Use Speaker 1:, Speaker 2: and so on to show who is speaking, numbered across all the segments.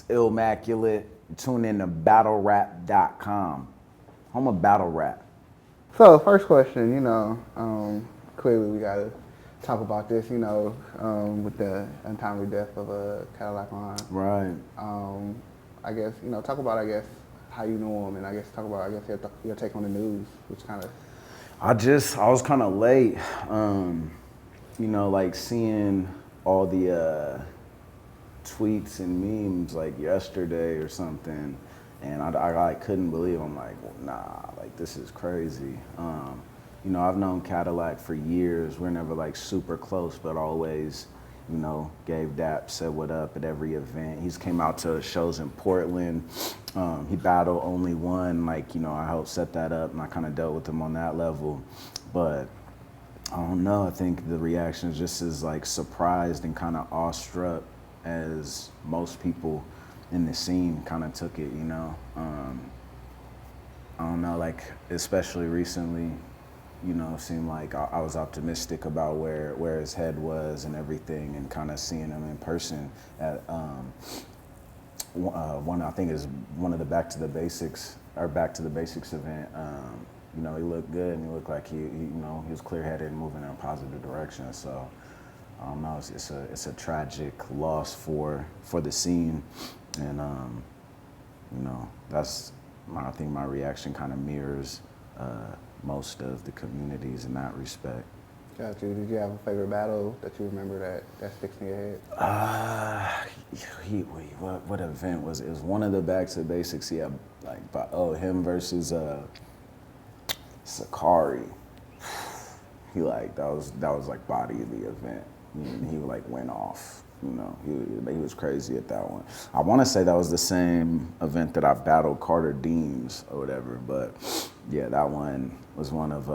Speaker 1: Illmaculate. Tune in to battlerap.com. Home of battle rap.
Speaker 2: So, first question, clearly we gotta talk about this, with the untimely death of Cadillac Ron.
Speaker 1: Right.
Speaker 2: I guess, talk about, how you knew him, and I guess talk about, your take on the news, which kind of...
Speaker 1: I was kind of late, like seeing all the tweets and memes like yesterday or something, and I couldn't believe. I'm like, well, nah, like this is crazy. I've known Cadalack for years. We're never like super close, but always, gave dap, said what up at every event. He's came out to shows in Portland. He battled only one, I helped set that up, and I kind of dealt with him on that level. But I don't know, I think the reaction is just as like surprised and kind of awestruck as most people in the scene kind of took it, I don't know, like especially recently, it seemed like I was optimistic about where his head was and everything, and kind of seeing him in person at I think is one of the Back to the Basics event. He looked good, and he looked like he was clear-headed and moving in a positive direction. So I don't know, it's a tragic loss for the scene, and I think my reaction kind of mirrors most of the communities in that respect.
Speaker 2: Got you. Did you have a favorite battle that you remember that sticks in your head?
Speaker 1: What event was it? It was one of the Back to the Basics. Yeah, him versus Sakari. He that was like body of the event. He went off. He was crazy at that one. I want to say that was the same event that I battled Carter Deems or whatever, but yeah, that one was one of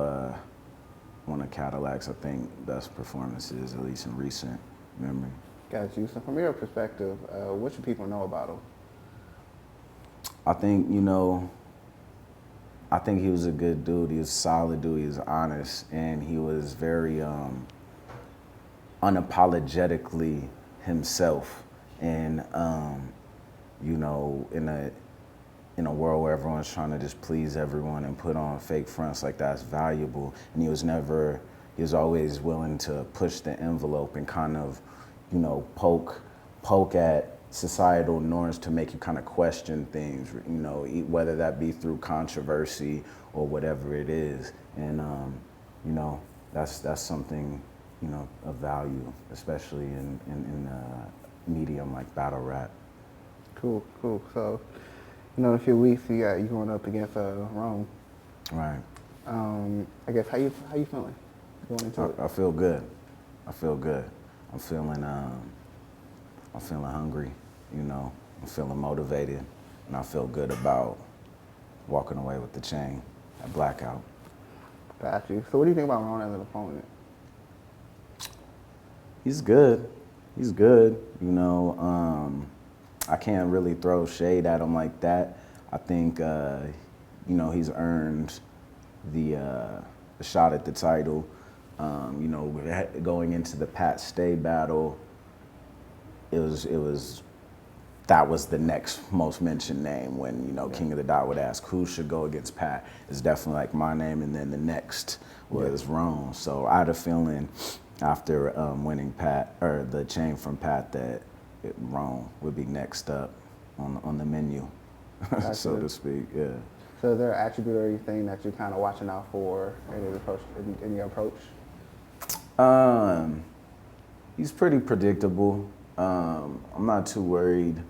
Speaker 1: Cadillac's, I think, best performances, at least in recent memory.
Speaker 2: Got you. So from your perspective, what should people know about him?
Speaker 1: I think, I think he was a good dude. He was a solid dude. He was honest, and he was very unapologetically himself. And in a world where everyone's trying to just please everyone and put on fake fronts, like that's valuable. And he was always willing to push the envelope and kind of, poke at societal norms to make you kind of question things, whether that be through controversy or whatever it is. And, that's something, of value, especially in a medium like battle rap.
Speaker 2: Cool. So, in a few weeks, you going up against Rone.
Speaker 1: Right.
Speaker 2: I guess how you feeling going into it?
Speaker 1: I feel good. I'm feeling hungry. I'm feeling motivated, and I feel good about walking away with the chain at Blackout.
Speaker 2: Got you. So what do you think about Rone as an opponent?
Speaker 1: He's good. I can't really throw shade at him like that. I think, he's earned the shot at the title. Going into the Pat Stay battle, that was the next most mentioned name when, King of the Dot would ask who should go against Pat. It's definitely like my name, and then the next was Rone. So I had a feeling after winning Pat, or the chain from Pat, that Rone would be next up on the menu, so to speak. Yeah.
Speaker 2: So is there an attribute or anything that you're kind of watching out for in your approach?
Speaker 1: He's pretty predictable. I'm not too worried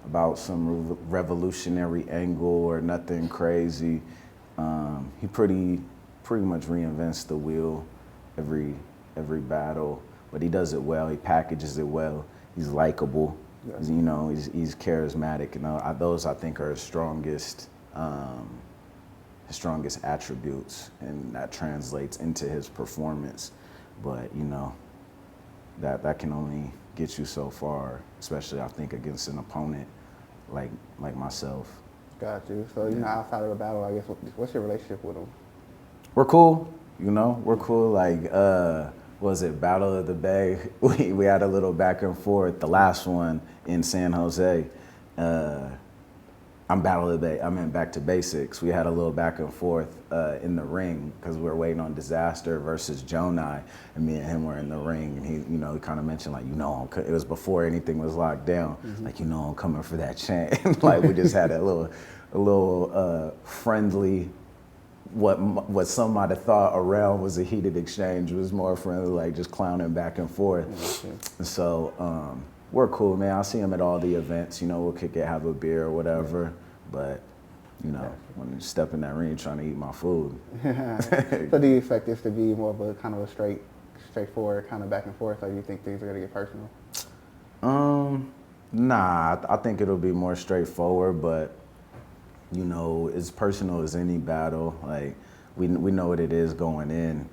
Speaker 1: about some revolutionary angle or nothing crazy. He pretty much reinvents the wheel every battle, but he does it well. He packages it well. He's likable. Yeah. He's charismatic, and those I think are his strongest attributes, and that translates into his performance. But that can only get you so far, especially I think against an opponent like myself.
Speaker 2: Got you. So outside of the battle, I guess what's your relationship with him?
Speaker 1: We're cool. We're cool. Like was it Battle of the Bay? We had a little back and forth. The last one in San Jose, I'm back to basics. We had a little back and forth in the ring because we were waiting on Disaster versus Jonai, and me and him were in the ring. And he kind of mentioned like, it was before anything was locked down. Like, I'm coming for that chant. Like we just had a little friendly. What some might have thought around was a heated exchange. It was more friendly, like just clowning back and forth. And so. We're cool, man. I'll see him at all the events. We'll kick it, have a beer or whatever. But, when you step in that ring trying to eat my food.
Speaker 2: So do you expect this to be more of a kind of a straightforward kind of back and forth, or do you think things are going to get personal?
Speaker 1: Nah, I think it'll be more straightforward, but, as personal as any battle. Like, we know what it is going in.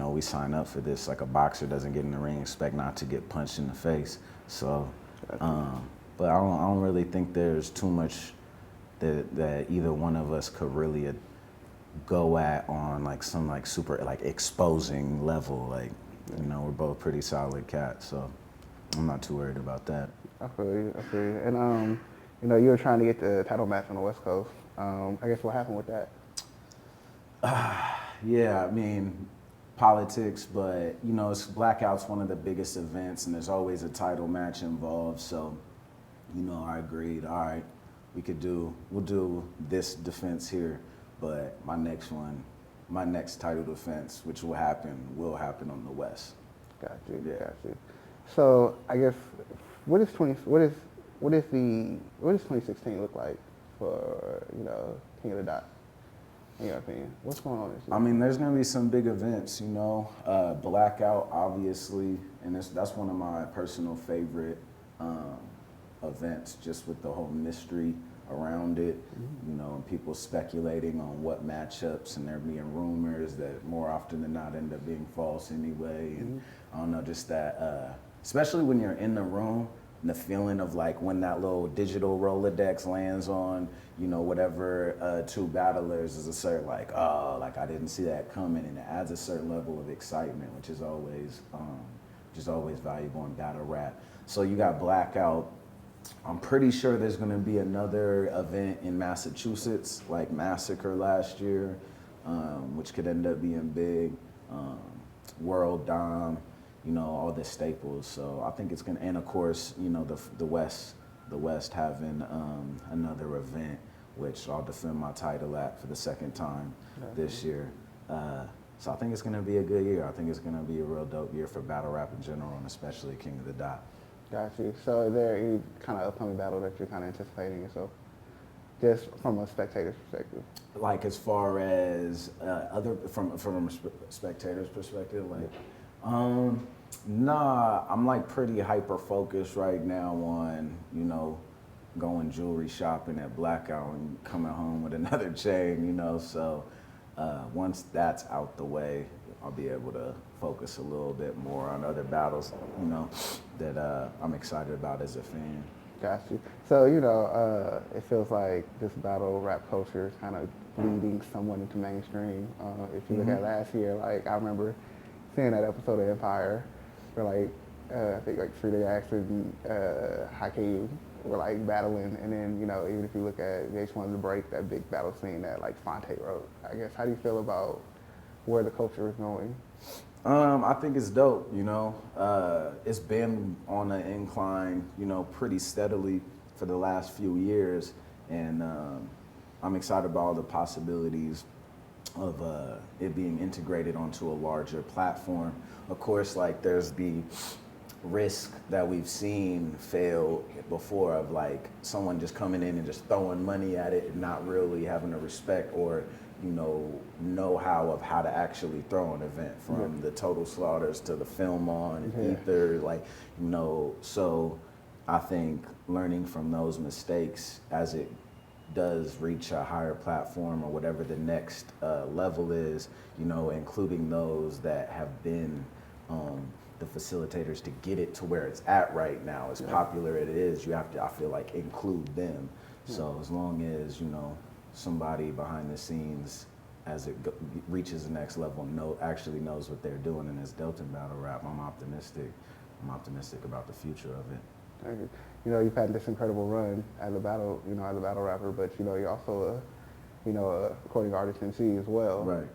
Speaker 1: We sign up for this. Like a boxer doesn't get in the ring, expect not to get punched in the face. So, but I don't really think there's too much that either one of us could really go at on like some like super like exposing level. Like, we're both pretty solid cats, so I'm not too worried about that.
Speaker 2: I feel you. And you were trying to get the title match on the West Coast. I guess what happened with that?
Speaker 1: Yeah, I mean. Politics, but it's Blackout's one of the biggest events, and there's always a title match involved. So, I agreed. All right, we'll do this defense here, but my next title defense, which will happen on the West.
Speaker 2: Got you. So I guess what does 2016 look like for King of the Dot? In your opinion, what's going on this year?
Speaker 1: I mean, there's going to be some big events, Blackout, obviously, and that's one of my personal favorite events, just with the whole mystery around it, and people speculating on what matchups, and there being rumors that more often than not end up being false anyway, and I don't know, just that, especially when you're in the room, and the feeling of like when that little digital Rolodex lands on, whatever two battlers is a certain like, oh, like I didn't see that coming, and it adds a certain level of excitement, which is always valuable in battle rap. So you got Blackout. I'm pretty sure there's gonna be another event in Massachusetts, like Massacre last year, which could end up being big. World Dom, all the staples. So I think it's gonna, and of course, the West having another event, which I'll defend my title at for the second time this year. So I think it's gonna be a good year. I think it's gonna be a real dope year for battle rap in general, and especially King of the Dot.
Speaker 2: Got you. So is there any kind of upcoming battle that you're kind of anticipating yourself, just from a spectator's perspective?
Speaker 1: Like as far as from a spectator's perspective, like, nah, I'm like pretty hyper focused right now on, going jewelry shopping at Blackout and coming home with another chain, so once that's out the way, I'll be able to focus a little bit more on other battles, that I'm excited about as a fan.
Speaker 2: Got you. So, it feels like this battle rap culture is kind of bleeding somewhat into mainstream. If you look at last year, like I remember seeing that episode of Empire where like, I think like Frida Jackson, Hakeem were like battling, and then, even if you look at VH1 The Break, that big battle scene that like Fonte wrote. I guess, how do you feel about where the culture is going?
Speaker 1: I think it's dope, it's been on an incline, pretty steadily for the last few years, and I'm excited about all the possibilities of it being integrated onto a larger platform. Of course, like there's the risk that we've seen fail before of like someone just coming in and just throwing money at it and not really having the respect or know-how of how to actually throw an event, from the Total Slaughters to the Film On and Ether, so I think learning from those mistakes as it does reach a higher platform or whatever the next level is, including those that have been the facilitators to get it to where it's at right now, as popular as it is, you have to, I feel like, include them. So as long as, somebody behind the scenes, as it reaches the next level, actually knows what they're doing and is dealt in battle rap, I'm optimistic about the future of it.
Speaker 2: You know, you've had this incredible run as a battle, as a battle rapper, but you're also a recording artist MC as well.
Speaker 1: Right.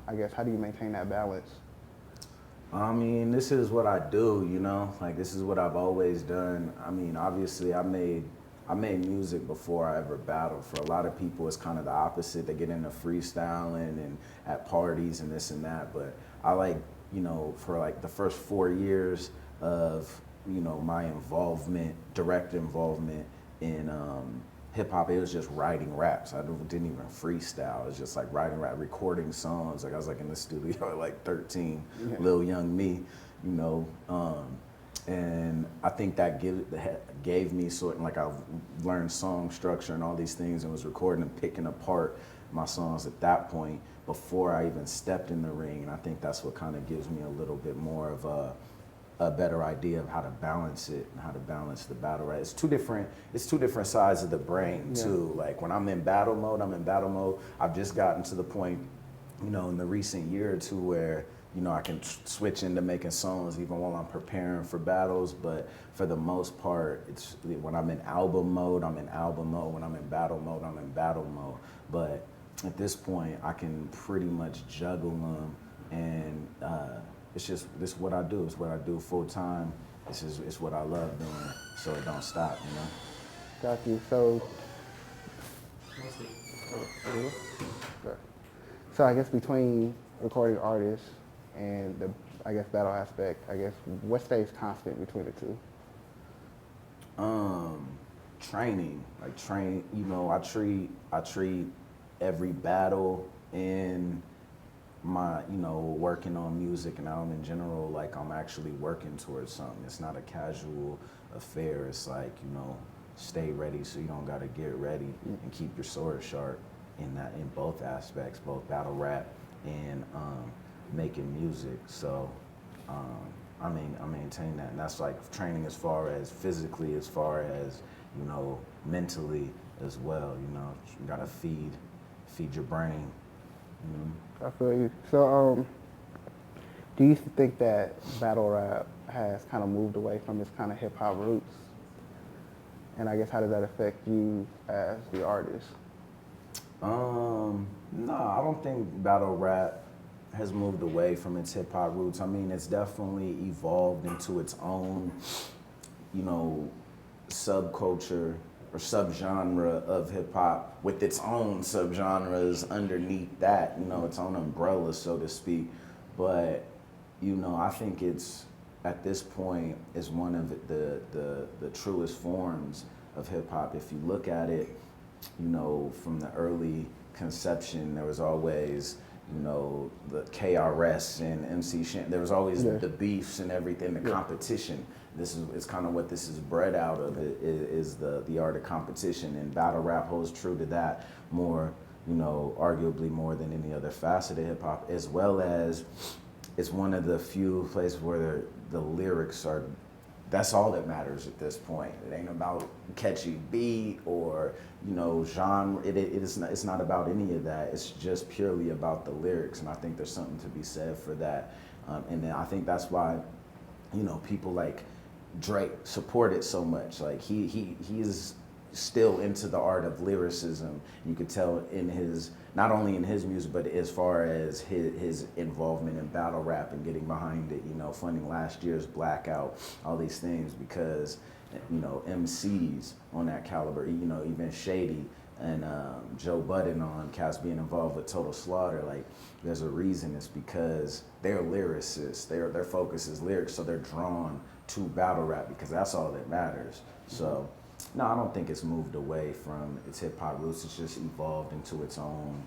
Speaker 2: I guess, how do you maintain that balance?
Speaker 1: I mean, this is what I do, like this is what I've always done. I mean, obviously I made music before I ever battled. For a lot of people, it's kind of the opposite. They get into freestyling and at parties and this and that. But I like, for like the first 4 years of, my direct involvement in hip hop, it was just writing raps. I didn't even freestyle. It was just like writing rap, recording songs. Like I was like in the studio at like 13, little young me, and I think that gave me like I learned song structure and all these things and was recording and picking apart my songs at that point before I even stepped in the ring. And I think that's what kind of gives me a little bit more of a better idea of how to balance it and how to balance the battle, right? It's two different sides of the brain too. Like when I'm in battle mode. I've just gotten to the point, in the recent year or two where, I can switch into making songs even while I'm preparing for battles. But for the most part, it's when I'm in album mode, I'm in album mode. When I'm in battle mode, I'm in battle mode. But at this point, I can pretty much juggle them, and this is what I do. It's what I do full time. It's what I love doing, so it don't stop,
Speaker 2: Got you. So, I guess between recording artists and the, battle aspect, what stays constant between the two?
Speaker 1: Training. I treat every battle in my, working on music and album in general, like I'm actually working towards something. It's not a casual affair. It's like, stay ready so you don't gotta get ready, and keep your sword sharp in both aspects, both battle rap and making music. So I maintain that, and that's like training as far as physically, as far as mentally as well. You gotta feed your brain.
Speaker 2: I feel you. So do you think that battle rap has kind of moved away from its kind of hip hop roots? And I guess, how does that affect you as the artist?
Speaker 1: No, I don't think battle rap has moved away from its hip hop roots. I mean, it's definitely evolved into its own, subculture or subgenre of hip hop with its own subgenres underneath that, its own umbrella, so to speak. But, I think it's, at this point, is one of the truest forms of hip hop. If you look at it, from the early conception, there was always, the KRS and MC Shan. There was always the beefs and everything, the competition. It's kind of what this is bred out of. It is the art of competition, and battle rap holds true to that more, arguably more than any other facet of hip hop, as well as it's one of the few places where the lyrics are. That's all that matters at this point. It ain't about catchy beat or genre. It's not about any of that. It's just purely about the lyrics, and I think there's something to be said for that. And then I think that's why people like Drake support it so much. Like he is still into the art of lyricism. You could tell in his, not only in his music, but as far as his involvement in battle rap and getting behind it, funding last year's Blackout, all these things, because, MCs on that caliber, even Shady and Joe Budden on cats being involved with Total Slaughter, like there's a reason. It's because they're lyricists. Their focus is lyrics, so they're drawn to battle rap because that's all that matters. So. No, I don't think it's moved away from its hip hop roots. It's just evolved into its own,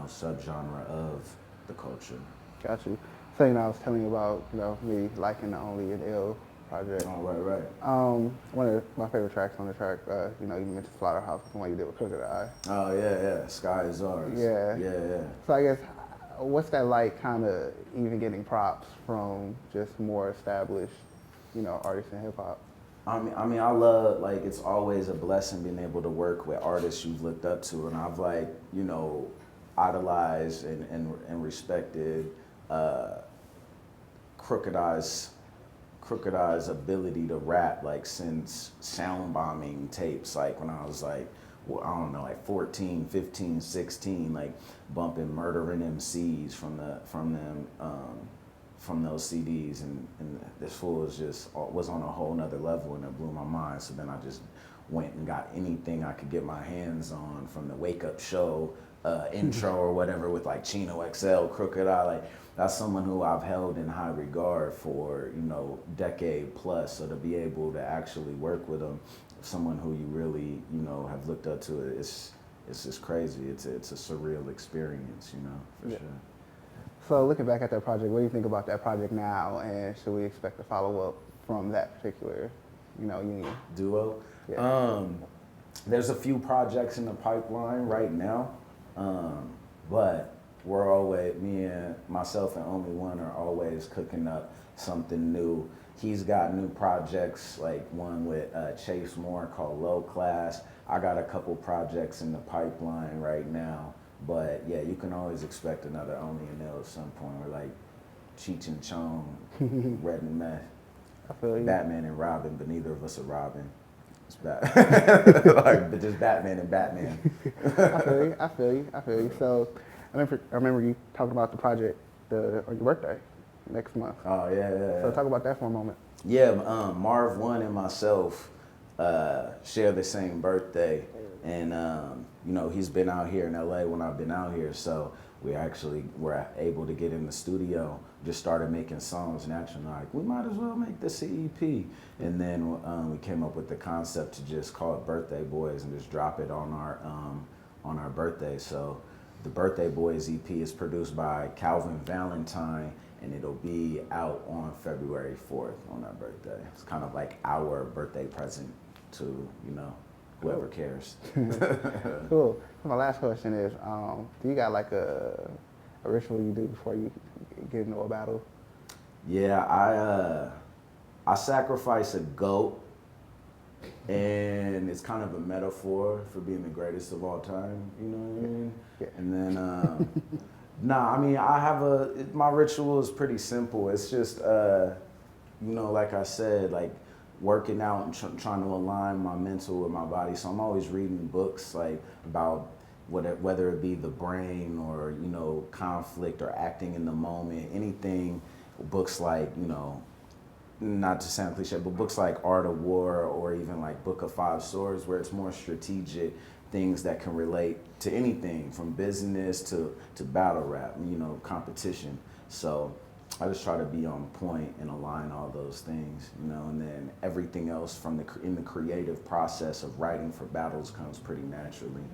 Speaker 1: subgenre of the culture.
Speaker 2: Got you. So, I was telling you about, me liking the Only an Ill project.
Speaker 1: Oh, right.
Speaker 2: One of my favorite tracks on the track, you mentioned Slaughterhouse, the one you did with Crooked Eye.
Speaker 1: Oh, yeah. Sky is Ours.
Speaker 2: Yeah. So I guess, what's that like, kind of even getting props from just more established, artists in hip hop?
Speaker 1: I mean, I love, like, it's always a blessing being able to work with artists you've looked up to, and I've, like, idolized and respected Crooked Eye's Crooked Eye's ability to rap like since sound bombing tapes, like when I was like, well, I don't know, like 14, 15, 16, like bumping Murdering MCs from those CDs, and this fool was on a whole nother level, and it blew my mind. So then I just went and got anything I could get my hands on from the Wake Up Show intro or whatever with like Chino XL, Crooked Eye. Like that's someone who I've held in high regard for, you know, decade plus. So to be able to actually work with them, someone who you really, you know, have looked up to, it's just crazy. It's a surreal experience, you know, for sure.
Speaker 2: So looking back at that project, what do you think about that project now, and should we expect a follow-up from that particular, you know, union?
Speaker 1: Duo?
Speaker 2: Yeah.
Speaker 1: There's a few projects in the pipeline right now, but we're always, me and myself and Only One are always cooking up something new. He's got new projects, like one with Chase Moore called Low Class. I got a couple projects in the pipeline right now. But yeah, you can always expect another Only and Ill at some point. We're like Cheech and Chong, Red and Meth,
Speaker 2: I feel you.
Speaker 1: Batman and Robin, but neither of us are Robin. It's but just Batman and Batman.
Speaker 2: I feel you. So I remember you talking about the project on your birthday next month.
Speaker 1: Oh yeah.
Speaker 2: So talk about that for a moment.
Speaker 1: Yeah, Marv One and myself share the same birthday, and you know, he's been out here in LA when I've been out here, so we actually were able to get in the studio, just started making songs naturally, like we might as well make the CEP, and then we came up with the concept to just call it Birthday Boys and just drop it on our birthday. So the Birthday Boys EP is produced by Calvin Valentine, and it'll be out on February 4th on our birthday. It's kind of like our birthday present to, you know, whoever cares.
Speaker 2: Cool. So my last question is, do you got like a ritual you do before you get into a battle?
Speaker 1: Yeah, I sacrifice a goat, and it's kind of a metaphor for being the greatest of all time, you know what I mean?
Speaker 2: Yeah.
Speaker 1: And then, nah, I mean, my ritual is pretty simple. It's just, you know, like I said, like working out and trying to align my mental with my body. So I'm always reading books like about whether it be the brain or, you know, conflict or acting in the moment, anything. Books like, you know, not to sound cliche, but books like Art of War or even like Book of Five Swords, where it's more strategic things that can relate to anything from business to battle rap, you know, competition. So I just try to be on point and align all those things, you know, and then everything else in the creative process of writing for battles comes pretty naturally.